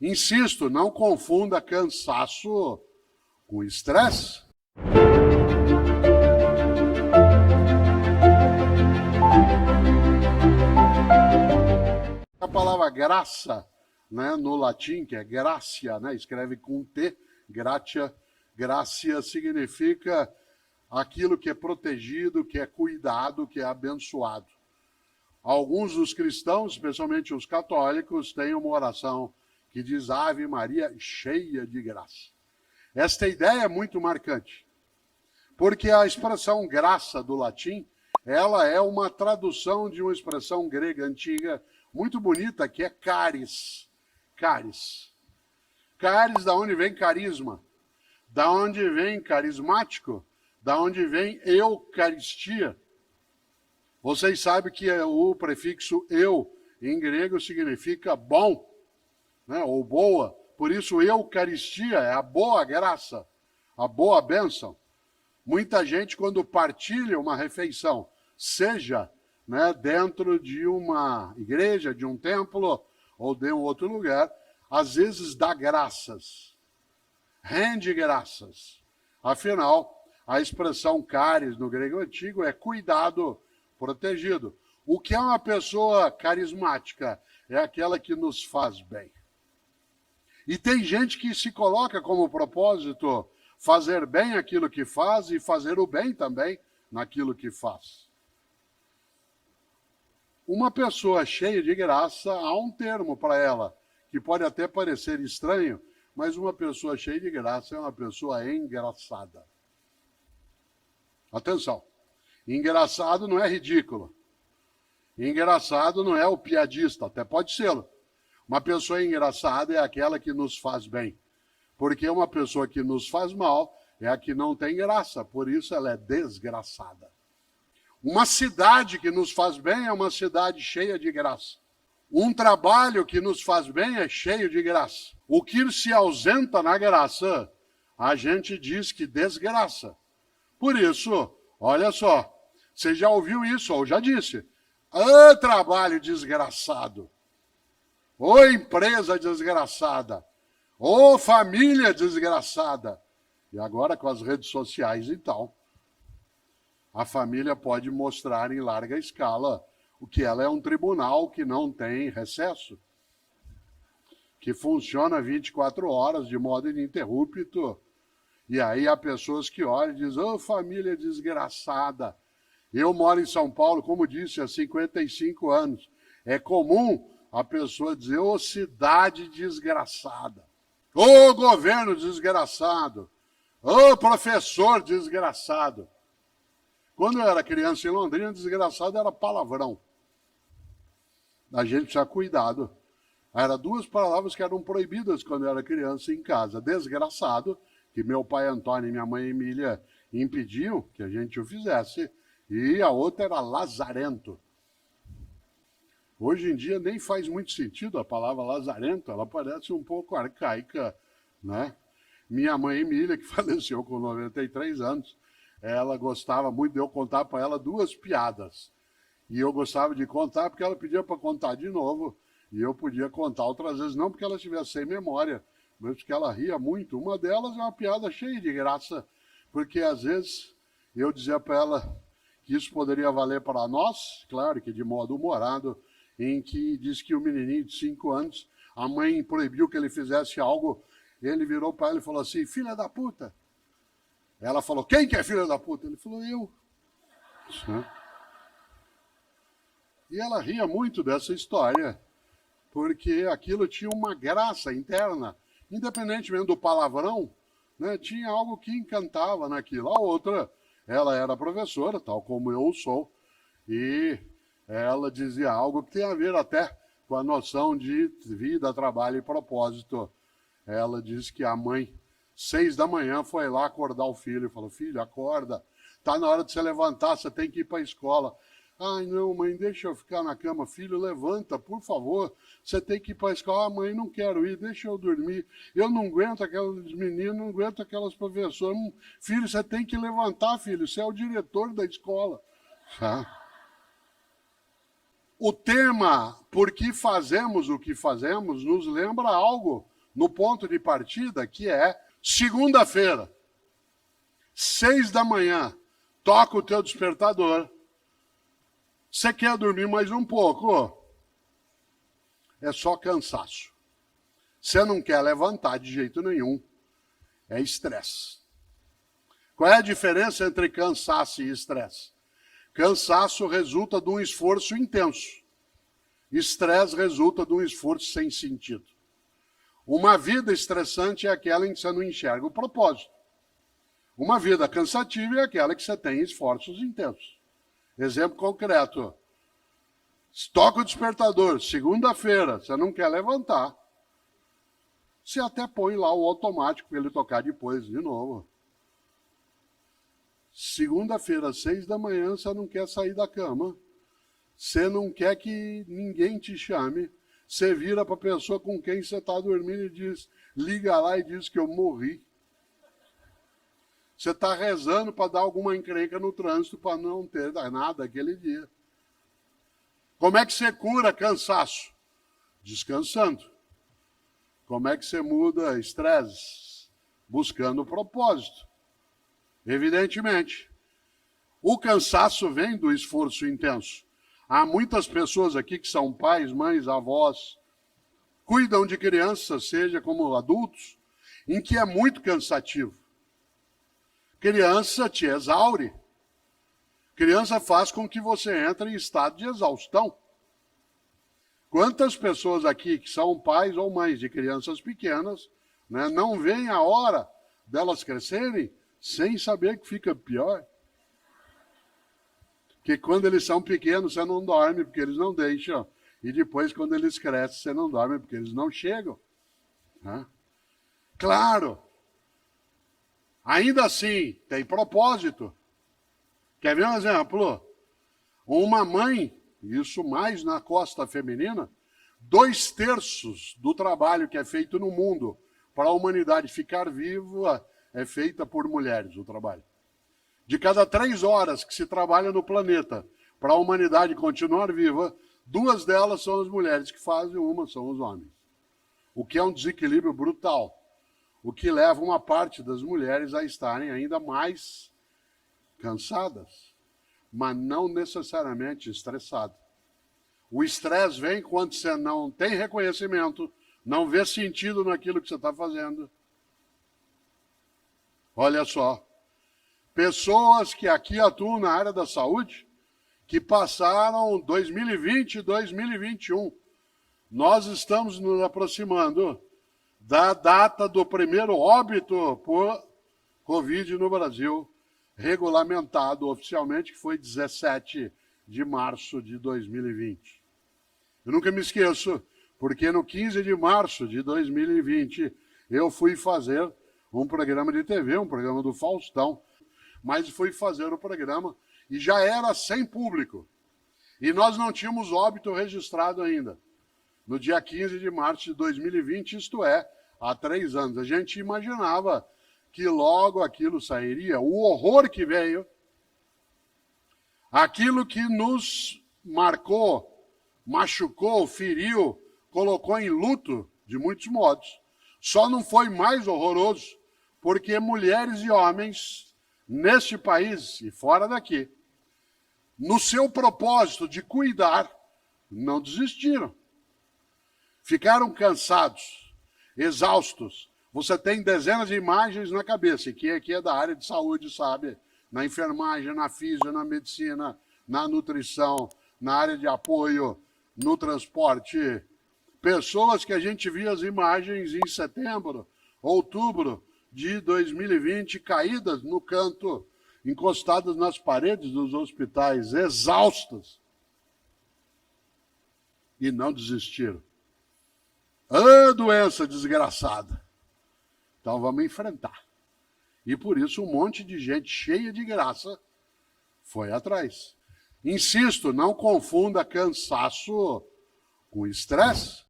Insisto, não confunda cansaço com estresse. A palavra graça, né, no latim, que é gracia, né, escreve com T, gratia, gracia significa aquilo que é protegido, que é cuidado, que é abençoado. Alguns dos cristãos, especialmente os católicos, têm uma oração que diz Ave Maria cheia de graça. Esta ideia é muito marcante, porque a expressão graça do latim, ela é uma tradução de uma expressão grega antiga muito bonita, que é caris. Caris. Caris, da onde vem carisma, da onde vem carismático, da onde vem eucaristia. Vocês sabem que o prefixo eu, em grego, significa bom, né, ou boa. Por isso, eucaristia é a boa graça, a boa bênção. Muita gente, quando partilha uma refeição, seja, né, dentro de uma igreja, de um templo ou de um outro lugar, às vezes dá graças, rende graças. Afinal, a expressão caris no grego antigo é cuidado, protegido. O que é uma pessoa carismática? É aquela que nos faz bem. E tem gente que se coloca como propósito fazer bem aquilo que faz e fazer o bem também naquilo que faz. Uma pessoa cheia de graça, há um termo para ela, que pode até parecer estranho, mas uma pessoa cheia de graça é uma pessoa engraçada. Atenção, engraçado não é ridículo. Engraçado não é o piadista, até pode ser. Uma pessoa engraçada é aquela que nos faz bem. Porque uma pessoa que nos faz mal é a que não tem graça, por isso ela é desgraçada. Uma cidade que nos faz bem é uma cidade cheia de graça. Um trabalho que nos faz bem é cheio de graça. O que se ausenta na graça, a gente diz que desgraça. Por isso, olha só, você já ouviu isso ou já disse? Ô trabalho desgraçado, ô empresa desgraçada, ô família desgraçada. E agora com as redes sociais, então, a família pode mostrar em larga escala o que ela é um tribunal que não tem recesso, que funciona 24 horas de modo ininterrupto. E aí há pessoas que olham e dizem, ô família desgraçada. Eu moro em São Paulo, como disse, há 55 anos. É comum a pessoa dizer, ô cidade desgraçada, ô governo desgraçado, ô professor desgraçado. Quando eu era criança em Londrina, desgraçado era palavrão. A gente precisa cuidado. Eram duas palavras que eram proibidas quando eu era criança em casa. Desgraçado, que meu pai Antônio e minha mãe Emília impediam que a gente o fizesse, e a outra era lazarento. Hoje em dia nem faz muito sentido a palavra lazarento, ela parece um pouco arcaica, né? Minha mãe Emília, que faleceu com 93 anos, ela gostava muito de eu contar para ela duas piadas. E eu gostava de contar porque ela pedia para contar de novo, e eu podia contar outras vezes, não porque ela estivesse sem memória, mas porque ela ria muito. Uma delas é uma piada cheia de graça, porque às vezes eu dizia para ela que isso poderia valer para nós, claro que de modo humorado, em que diz que o menininho de 5 anos, a mãe proibiu que ele fizesse algo, ele virou para ela e falou assim, filha da puta. Ela falou, quem que é filha da puta? Ele falou, eu. E ela ria muito dessa história, porque aquilo tinha uma graça interna, independentemente do palavrão, né, tinha algo que encantava naquilo. A outra, ela era professora, tal como eu sou, e ela dizia algo que tem a ver até com a noção de vida, trabalho e propósito. Ela disse que a mãe, 6 da manhã, foi lá acordar o filho e falou, filho, acorda, está na hora de você levantar, você tem que ir para a escola. Ai, não, mãe, deixa eu ficar na cama. Filho, levanta, por favor. Você tem que ir para a escola. Ah, mãe, não quero ir, deixa eu dormir. Eu não aguento aqueles meninos, não aguento aquelas professoras. Filho, você tem que levantar, filho. Você é o diretor da escola. O tema, por que fazemos o que fazemos, nos lembra algo no ponto de partida, que é segunda-feira, 6 da manhã, toca o teu despertador. Você quer dormir mais um pouco? É só cansaço. Você não quer levantar de jeito nenhum. É estresse. Qual é a diferença entre cansaço e estresse? Cansaço resulta de um esforço intenso. Estresse resulta de um esforço sem sentido. Uma vida estressante é aquela em que você não enxerga o propósito. Uma vida cansativa é aquela que você tem esforços intensos. Exemplo concreto. Toca o despertador, segunda-feira, você não quer levantar. Você até põe lá o automático para ele tocar depois de novo. Segunda-feira, 6 da manhã, você não quer sair da cama. Você não quer que ninguém te chame. Você vira para a pessoa com quem você está dormindo e diz, liga lá e diz que eu morri. Você está rezando para dar alguma encrenca no trânsito para não ter nada aquele dia. Como é que você cura cansaço? Descansando. Como é que você muda estresse? Buscando propósito. Evidentemente. O cansaço vem do esforço intenso. Há muitas pessoas aqui que são pais, mães, avós, cuidam de crianças, seja como adultos, em que é muito cansativo. Criança te exaure. Criança faz com que você entre em estado de exaustão. Quantas pessoas aqui que são pais ou mães de crianças pequenas, né, não veem a hora delas crescerem sem saber que fica pior? Que quando eles são pequenos você não dorme porque eles não deixam. E depois quando eles crescem você não dorme porque eles não chegam. Né? Claro. Ainda assim, tem propósito. Quer ver um exemplo? Uma mãe, isso mais na costa feminina, 2/3 do trabalho que é feito no mundo para a humanidade ficar viva é feita por mulheres, o trabalho. De cada 3 horas que se trabalha no planeta para a humanidade continuar viva, 2 delas são as mulheres que fazem, uma são os homens. O que é um desequilíbrio brutal. O que leva uma parte das mulheres a estarem ainda mais cansadas, mas não necessariamente estressadas. O estresse vem quando você não tem reconhecimento, não vê sentido naquilo que você está fazendo. Olha só, pessoas que aqui atuam na área da saúde, que passaram 2020 e 2021, nós estamos nos aproximando da data do primeiro óbito por Covid no Brasil, regulamentado oficialmente, que foi 17 de março de 2020. Eu nunca me esqueço, porque no 15 de março de 2020, eu fui fazer um programa de TV, um programa do Faustão, mas fui fazer o programa e já era sem público. E nós não tínhamos óbito registrado ainda. No dia 15 de março de 2020, isto é, há 3 anos. A gente imaginava que logo aquilo sairia, o horror que veio, aquilo que nos marcou, machucou, feriu, colocou em luto de muitos modos. Só não foi mais horroroso porque mulheres e homens neste país e fora daqui, no seu propósito de cuidar, não desistiram. Ficaram cansados, exaustos. Você tem dezenas de imagens na cabeça, e quem aqui é da área de saúde sabe, na enfermagem, na física, na medicina, na nutrição, na área de apoio, no transporte. Pessoas que a gente via as imagens em setembro, outubro de 2020, caídas no canto, encostadas nas paredes dos hospitais, exaustas. E não desistiram. Ah, doença desgraçada. Então vamos enfrentar. E por isso um monte de gente cheia de graça foi atrás. Insisto, não confunda cansaço com estresse.